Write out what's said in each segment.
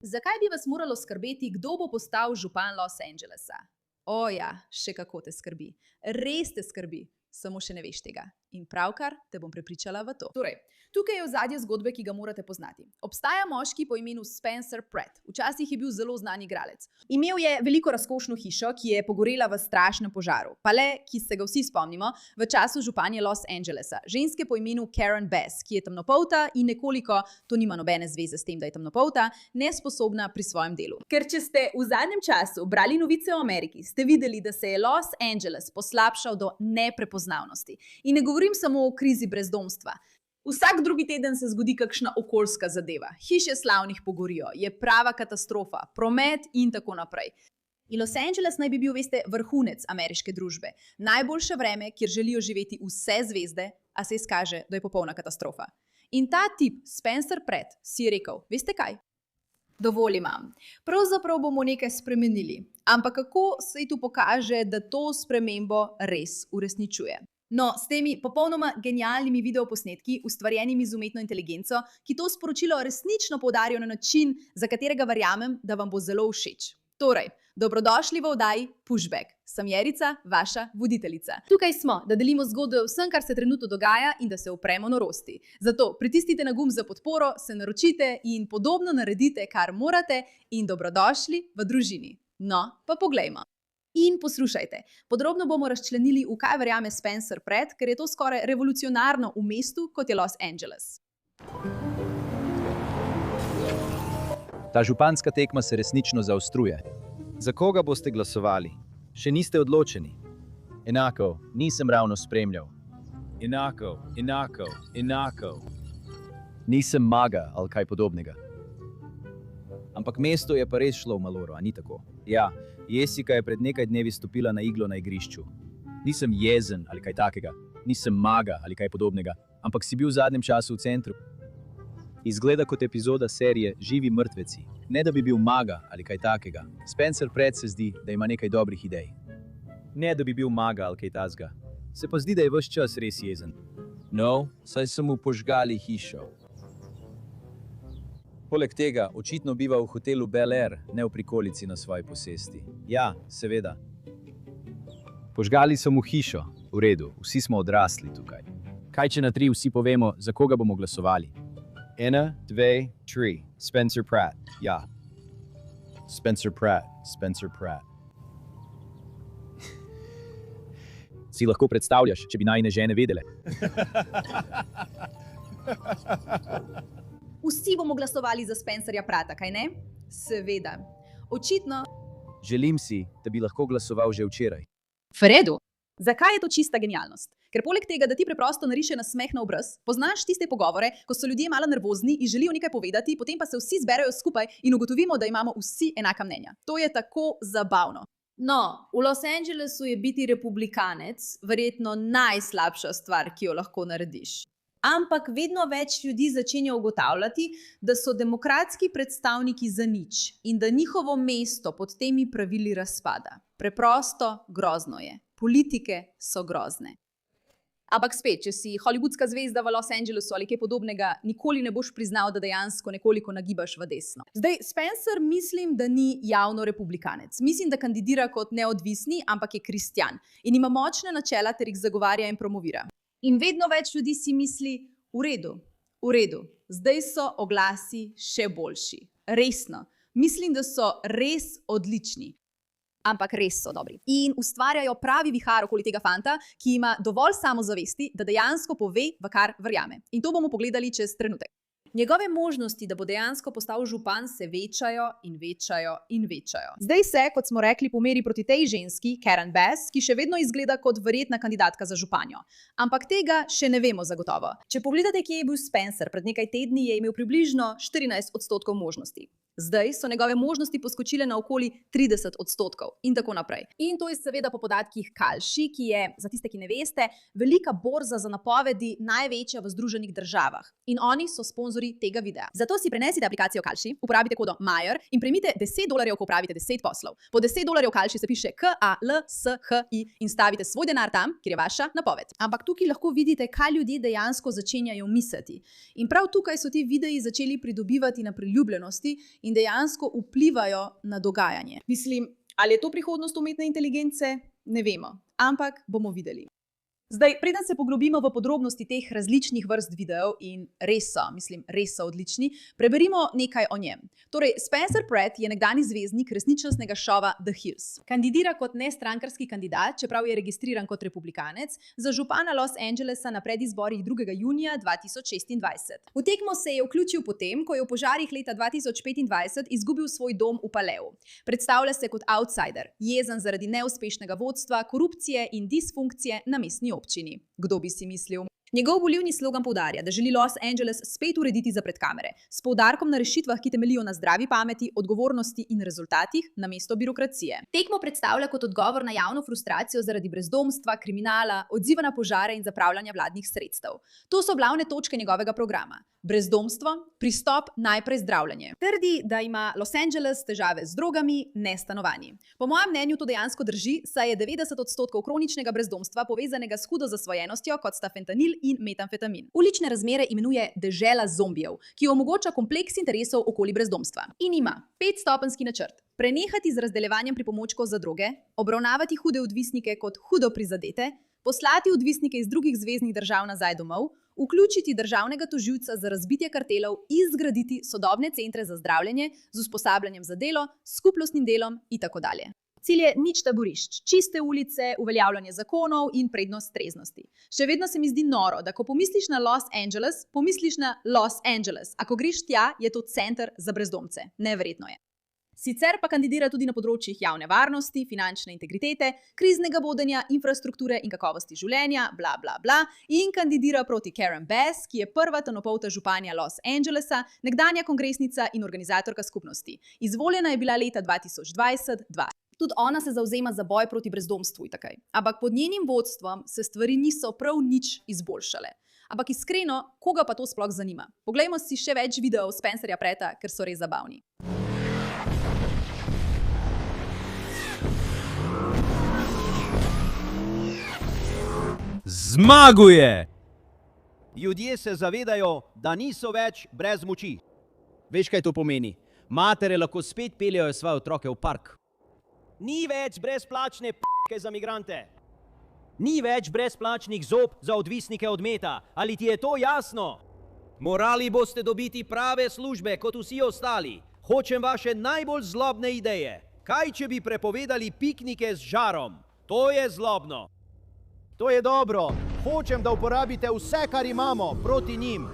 Zakaj bi vas moralo skrbeti, kdo bo postal župan Los Angelesa? O ja, še kako te skrbi. Res te skrbi, samo še ne veš tega. In pravkar te bom prepričala v to. Torej, tukaj je ozadje zgodbe, ki ga morate poznati. Obstaja moški po imenu Spencer Pratt. Včasih je bil zelo znan igralec. Imel je veliko razkošno hišo, ki je pogorela v strašnem požaru. Pa le, ki se ga vsi spomnimo, v času županje Los Angelesa. Ženske po imenu Karen Bass, ki je temnopolta in nekoliko, to nima nobene zveze s tem, da je temnopolta, nesposobna pri svojem delu. Ker če ste v zadnjem času brali novice o Ameriki, ste videli, da se je Los Angeles poslabšal do neprepoznavnosti. In ne govorim samo o krizi brezdomstva. Vsak drugi teden se zgodi kakšna okoljska zadeva. Hiše slavnih pogorijo, je prava katastrofa, promet in tako naprej. In Los Angeles naj bi bil, veste, vrhunec ameriške družbe. Najboljše vreme, kjer želijo živeti vse zvezde, a se izkaže, da je popolna katastrofa. In ta tip, Spencer Pratt, si je rekel, veste kaj? Dovolj imam. Pravzaprav bomo nekaj spremenili. Ampak kako se tu pokaže, da to spremembo res uresničuje? No, s temi popolnoma genialnimi videoposnetki, ustvarjenimi z umetno inteligenco, ki to sporočilo resnično poudarijo na način, za katerega verjamem, da vam bo zelo všeč. Torej, dobrodošli v oddaji Pushback. Sem Jerica, vaša voditeljica. Tukaj smo, da delimo zgodbe o vsem, kar se trenutno dogaja in da se upremo norosti. Zato pritisnite na gumb za podporo, se naročite in podobno naredite, kar morate, in dobrodošli v družini. No, pa poglejmo. In poslušajte, podrobno bomo razčlenili, v kaj verjame Spencer Pratt, ker je to skoraj revolucionarno v mestu, kot je Los Angeles. Ta županska tekma se resnično zaostruje. Za koga boste glasovali? Še niste odločeni. Enako, nisem ravno spremljal. Enako. Nisem maga ali kaj podobnega. Ampak mesto je pa res šlo v maloro, a ni tako? Ja, Jessica je pred nekaj dnevi stopila na iglo na igrišču. Nisem jezen ali kaj takega, nisem maga ali kaj podobnega, ampak si bil v zadnjem času v centru. Izgleda kot epizoda serije Živi mrtveci, ne da bi bil maga ali kaj takega. Spencer Pratt se zdi, da ima nekaj dobrih idej. Ne da bi bil maga ali kaj takega. Se pa zdi, da je ves čas res jezen. No, saj so mu požgali hišo. Poleg tega, očitno biva v hotelu Bel Air, ne v prikolici na svoji posesti. Ja, seveda. Požgali so mu hišo. V redu, vsi smo odrasli tukaj. Kaj če na 3 vsi povemo, za koga bomo glasovali? 1, 2, 3. Spencer Pratt. Ja. Spencer Pratt. Si lahko predstavljaš, če bi najine žene vedele? Vsi bomo glasovali za Spencerja Pratta, kaj ne? Seveda. Očitno. Želim si, da bi lahko glasoval že včeraj. V redu. Zakaj je to čista genialnost? Ker poleg tega, da ti preprosto nariše nasmeh na obraz, poznaš tiste pogovore, ko so ljudje malo nervozni in želijo nekaj povedati, potem pa se vsi zberejo skupaj in ugotovimo, da imamo vsi enaka mnenja. To je tako zabavno. No, v Los Angelesu je biti republikanec verjetno najslabša stvar, ki jo lahko narediš. Ampak vedno več ljudi začenja ugotavljati, da so demokratski predstavniki zanič in da njihovo mesto pod temi pravili razpada. Preprosto grozno je. Politike so grozne. Ampak spet, če si hollywoodska zvezda v Los Angelesu ali kaj podobnega, nikoli ne boš priznal, da dejansko nekoliko nagibaš v desno. Zdaj, Spencer mislim, da ni javno republikanec. Mislim, da kandidira kot neodvisni, ampak je kristjan in ima močne načela ter jih zagovarja in promovira. In vedno več ljudi si misli, v redu, zdaj so oglasi še boljši. Resno, mislim, da so res odlični. Ampak res so dobri. In ustvarjajo pravi vihar okoli tega fanta, ki ima dovolj samozavesti, da dejansko pove, v kar verjame. In to bomo pogledali čez trenutek. Njegove možnosti, da bo dejansko postal župan, se večajo in večajo in večajo. Zdaj se, kot smo rekli, pomeri proti tej ženski, Karen Bass, ki še vedno izgleda kot verjetna kandidatka za županjo. Ampak tega še ne vemo zagotovo. Če pogledate, kje je bil Spencer, pred nekaj tedni je imel približno 14% možnosti. Zdaj so njegove možnosti poskočile na okoli 30% in tako naprej. In to je seveda po podatkih Kalshi, ki je, za tiste, ki ne veste, velika borza za napovedi, največja v Združenih državah. In oni so sponzorji tega videa. Zato si prenesite aplikacijo Kalshi, uporabite kodo Majer in prejmite $10, ko opravite 10 poslov. Po $10 Kalshi se piše KALSHI in stavite svoj denar tam, kjer je vaša napoved. Ampak tukaj lahko vidite, kaj ljudje dejansko začenjajo misliti. In prav tukaj so ti videi začeli pridobivati na priljubljenosti in dejansko vplivajo na dogajanje. Mislim, ali je to prihodnost umetne inteligence? Ne vemo, ampak bomo videli. Zdaj, preden se poglobimo v podrobnosti teh različnih vrst videov in res so odlični, preberimo nekaj o njem. Torej, Spencer Pratt je nekdanji zvezdnik resničnostnega šova The Hills. Kandidira kot nestrankarski kandidat, čeprav je registriran kot republikanec, za župana Los Angelesa na predizborih 2. junija 2026. V tekmo se je vključil potem, ko je v požarih leta 2025 izgubil svoj dom v Paleu. Predstavlja se kot outsider, jezen zaradi neuspešnega vodstva, korupcije in disfunkcije na mestni občini. Kdo bi si mislil? Njegov volilni slogan poudarja, da želi Los Angeles spet urediti za predkamere, s poudarkom na rešitvah, ki temeljijo na zdravi pameti, odgovornosti in rezultatih, namesto birokracije. Tekmo predstavlja kot odgovor na javno frustracijo zaradi brezdomstva, kriminala, odziva na požare in zapravljanja vladnih sredstev. To so glavne točke njegovega programa. Brezdomstvo, pristop, najprej zdravljenje. Trdi, da ima Los Angeles težave z drogami, ne stanovanji. Po mojem mnenju to dejansko drži, saj je 90% kroničnega brezdomstva povezanega s hudo zasvojenostjo, kot sta fentanil in metamfetamin. Ulične razmere imenuje dežela zombijev, ki omogoča kompleks interesov okoli brezdomstva. In ima 5-stopenjski načrt. Prenehati z razdeljevanjem pripomočkov za droge, obravnavati hude odvisnike kot hudo prizadete, poslati odvisnike iz drugih zveznih držav nazaj domov, vključiti državnega tožilca za razbitje kartelov in zgraditi sodobne centre za zdravljenje z usposabljanjem za delo, skupnostnim delom itd. Cilj je nič taborišč, čiste ulice, uveljavljanje zakonov in prednost treznosti. Še vedno se mi zdi noro, da ko pomisliš na Los Angeles, pomisliš na Los Angeles, a ko greš tja, je to center za brezdomce. Neverjetno je. Sicer pa kandidira tudi na področjih javne varnosti, finančne integritete, kriznega vodenja, infrastrukture in kakovosti življenja, bla bla bla, in kandidira proti Karen Bass, ki je prva temnopolta županja Los Angelesa, nekdanja kongresnica in organizatorka skupnosti. Izvoljena je bila leta 2022. Tudi ona se zavzema za boj proti brezdomstvu itakaj. Ampak pod njenim vodstvom se stvari niso prav nič izboljšale. Ampak iskreno, koga pa to sploh zanima? Poglejmo si še več videov Spencerja Pratta, ker so res zabavni. Zmaguje! Ljudje se zavedajo, da niso več brez moči. Veš, kaj to pomeni? Matere lahko spet peljejo svoje otroke v park. Ni več brezplačne p***ke za migrante. Ni več brezplačnih zob za odvisnike od meta. Ali ti je to jasno? Morali boste dobiti prave službe kot vsi ostali. Hočem vaše najbolj zlobne ideje. Kaj, če bi prepovedali piknike z žarom? To je zlobno. To je dobro. Hočem, da uporabite vse, kar imamo, proti njim.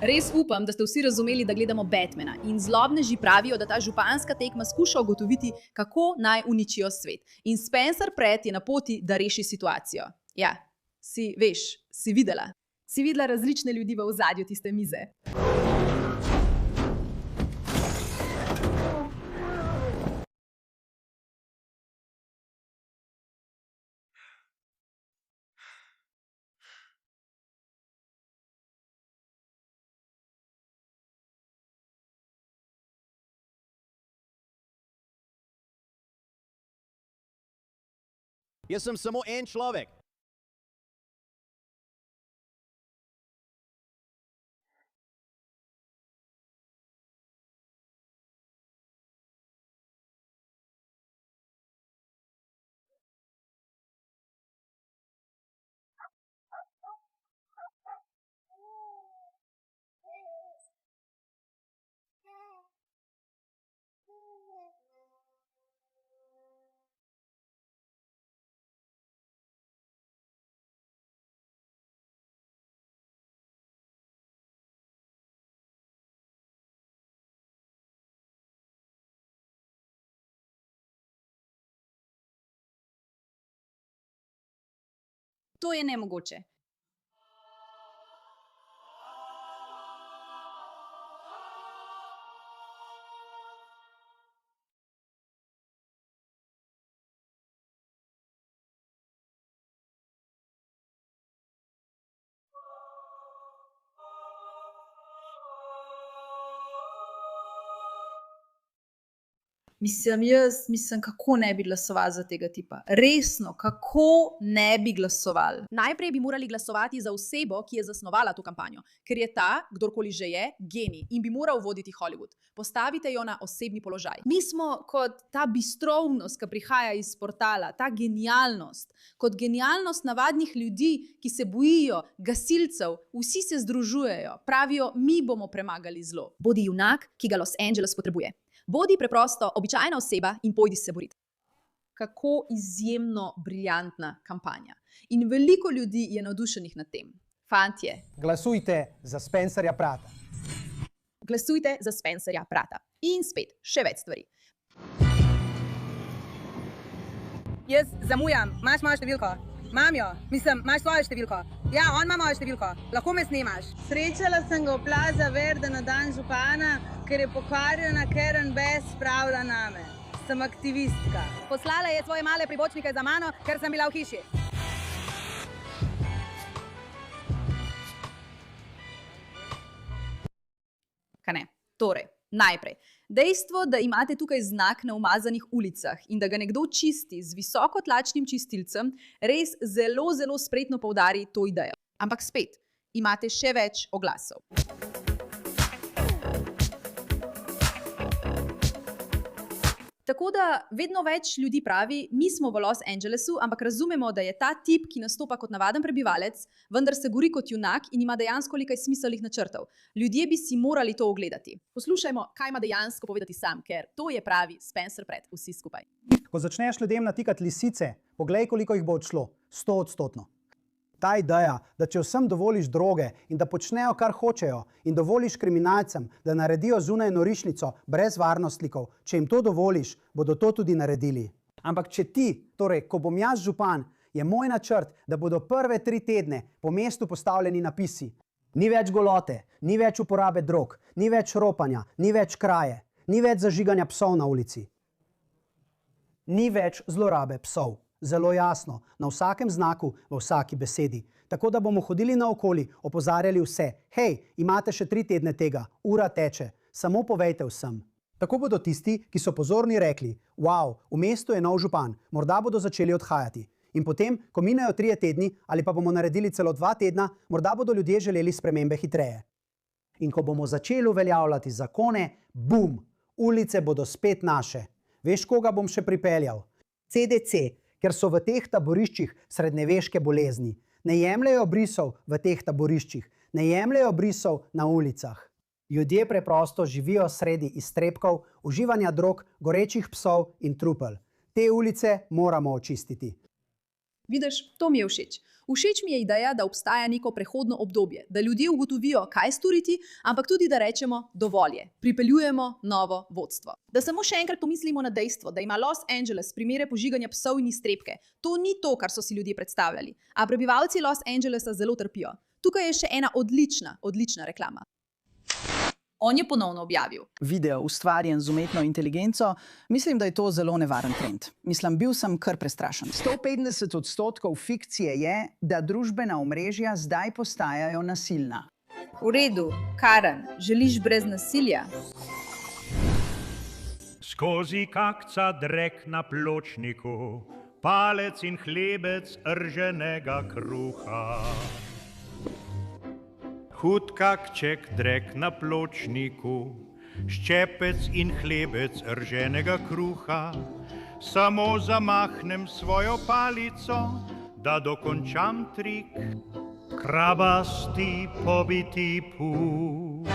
Res upam, da ste vsi razumeli, da gledamo Batmana in zlobneži pravijo, da ta županska tekma skuša ugotoviti, kako naj uničijo svet. In Spencer Pratt je na poti, da reši situacijo. Ja, si videla. Si videla različne ljudi v ozadju tiste mize. Jaz sem samo en človek. To je nemogoče. Mislim, kako ne bi glasovali za tega tipa. Resno, kako ne bi glasovali. Najprej bi morali glasovati za osebo, ki je zasnovala to kampanjo, ker je ta, kdorkoli že je, genij in bi moral voditi Hollywood. Postavite jo na osebni položaj. Mi smo kot ta bistrovnost, ki prihaja iz portala, ta genialnost, kot genialnost navadnih ljudi, ki se bojijo, gasilcev, vsi se združujejo, pravijo, mi bomo premagali zlo. Bodi junak, ki ga Los Angeles potrebuje. Bodi preprosto običajna oseba in pojdi se boriti. Kako izjemno briljantna kampanja. In veliko ljudi je navdušenih nad tem. Fantje, Glasujte za Spencerja Prata. glasujte za Spencerja Prata. In spet, še več stvari. Jaz zamujam, imaš mojo številko? Imam jo, imaš svojo številko? Ja, on ima mojo številko, lahko me snemaš. Srečala sem ga v Plaza Verde na dan župana, ker je pokvarjena Karen Bass spravila name. Sem aktivistka. Poslala je svoje male pribočnike za mano, ker sem bila v hiši. Kaj ne? Torej, najprej. Dejstvo, da imate tukaj znak na umazanih ulicah in da ga nekdo čisti z visokotlačnim čistilcem, res zelo, zelo spretno poudari to idejo. Ampak spet, imate še več oglasov. Tako da vedno več ljudi pravi, mi smo v Los Angelesu, ampak razumemo, da je ta tip, ki nastopa kot navaden prebivalec, vendar se gori kot junak in ima dejansko nekaj smiselnih načrtov. Ljudje bi si morali to ogledati. Poslušajmo, kaj ima dejansko povedati sam, ker to je pravi Spencer Pratt, vsi skupaj. Ko začneš ljudem natikati lisice, poglej, koliko jih bo odšlo. 100%. Ta ideja, da če vsem dovoliš droge in da počnejo, kar hočejo, in dovoliš kriminalcem, da naredijo zunaj norišnico brez varnostnikov, če jim to dovoliš, bodo to tudi naredili. Ampak če ti, torej, ko bom jaz župan, je moj načrt, da bodo prve 3 tedne po mestu postavljeni napisi. Ni več golote, ni več uporabe drog, ni več ropanja, ni več kraje, ni več zažiganja psov na ulici. Ni več zlorabe psov. Zelo jasno, na vsakem znaku, v vsaki besedi. Tako da bomo hodili naokoli, opozarjali vse. Hej, imate še 3 tedne tega, ura teče, samo povejte vsem. Tako bodo tisti, ki so pozorni, rekli, wow, v mestu je nov župan, morda bodo začeli odhajati. In potem, ko minejo 3 tedni ali pa bomo naredili celo 2 tedna, morda bodo ljudje želeli spremembe hitreje. In ko bomo začeli uveljavljati zakone, bum, ulice bodo spet naše. Veš, koga bom še pripeljal? CDC. Ker so v teh taboriščih srednjeveške bolezni. Ne jemljejo brisov v teh taboriščih, ne jemljejo brisov na ulicah. Ljudje preprosto živijo sredi iztrebkov, uživanja drog, gorečih psov in trupel. Te ulice moramo očistiti. Vidiš, to mi je všeč. Všeč mi je ideja, da obstaja neko prehodno obdobje, da ljudje ugotovijo, kaj storiti, ampak tudi, da rečemo dovolj je, pripeljujemo novo vodstvo. Da samo še enkrat pomislimo na dejstvo, da ima Los Angeles primere požiganja psov in iztrebke. To ni to, kar so si ljudje predstavljali. A prebivalci Los Angelesa zelo trpijo. Tukaj je še ena odlična reklama. On je ponovno objavil. Video ustvarjen z umetno inteligenco, mislim, da je to zelo nevaren trend. Bil sem kar prestrašen. 150% fikcije je, da družbena omrežja zdaj postajajo nasilna. V redu, Karen, želiš brez nasilja? Skozi kakca drek na pločniku, palec in hlebec rženega kruha. Hud kakček drek na pločniku, ščepec in hlebec rženega kruha. Samo zamahnem svojo palico, da dokončam trik. Krabasti pobiti puk.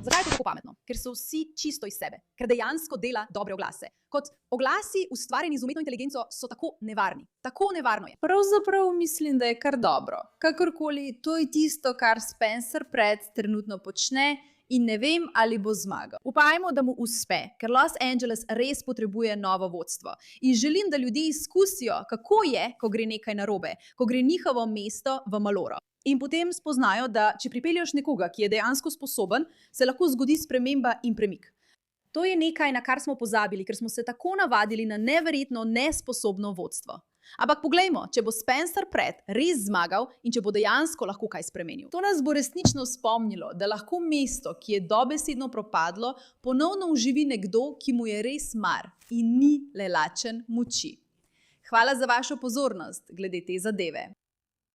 Zakaj je to tako pametno? Ker so vsi čisto iz sebe, ker dejansko dela dobre oglase. Kot oglasi ustvarjeni z umetno inteligenco so tako nevarni. Tako nevarno je. Pravzaprav mislim, da je kar dobro. Kakorkoli, to je tisto, kar Spencer Pratt trenutno počne in ne vem, ali bo zmagal. Upajmo, da mu uspe, ker Los Angeles res potrebuje novo vodstvo. In želim, da ljudje izkusijo, kako je, ko gre nekaj narobe, ko gre njihovo mesto v maloro. In potem spoznajo, da če pripelješ nekoga, ki je dejansko sposoben, se lahko zgodi sprememba in premik. To je nekaj, na kar smo pozabili, ker smo se tako navadili na neverjetno nesposobno vodstvo. Ampak poglejmo, če bo Spencer Pratt res zmagal in če bo dejansko lahko kaj spremenil. To nas bo resnično spomnilo, da lahko mesto, ki je dobesedno propadlo, ponovno oživi nekdo, ki mu je res mar in ni le lačen moči. Hvala za vašo pozornost glede te zadeve.